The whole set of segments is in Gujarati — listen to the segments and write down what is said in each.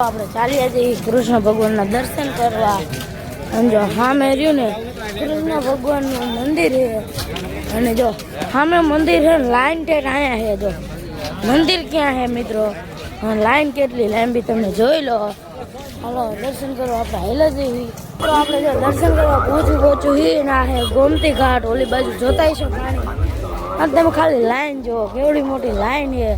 આપણે ચાલીએ છીએ કૃષ્ણ ભગવાનના દર્શન કરવા અને જો સામે રહ્યું ને કૃષ્ણ ભગવાનનું મંદિર છે અને જો સામે મંદિર છે લાઈન ટેટ અહીંયા છે જો મંદિર ક્યાં છે મિત્રો લાઈન કેટલી લાંબી તમે જોઈ લો હાલો દર્શન કરવા આપણે હેલા જેવી તો આપણે જો દર્શન કરવા પહોંચું હી ના છે ગોમતી ઘાટ ઓલી બાજુ જોતા છો પાણી અને તમે ખાલી લાઈન જુઓ કેવડી મોટી લાઈન છે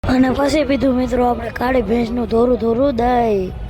અને પછી પીધું મિત્રો આપણે કાળી ભેંસનું ધોરું દહીં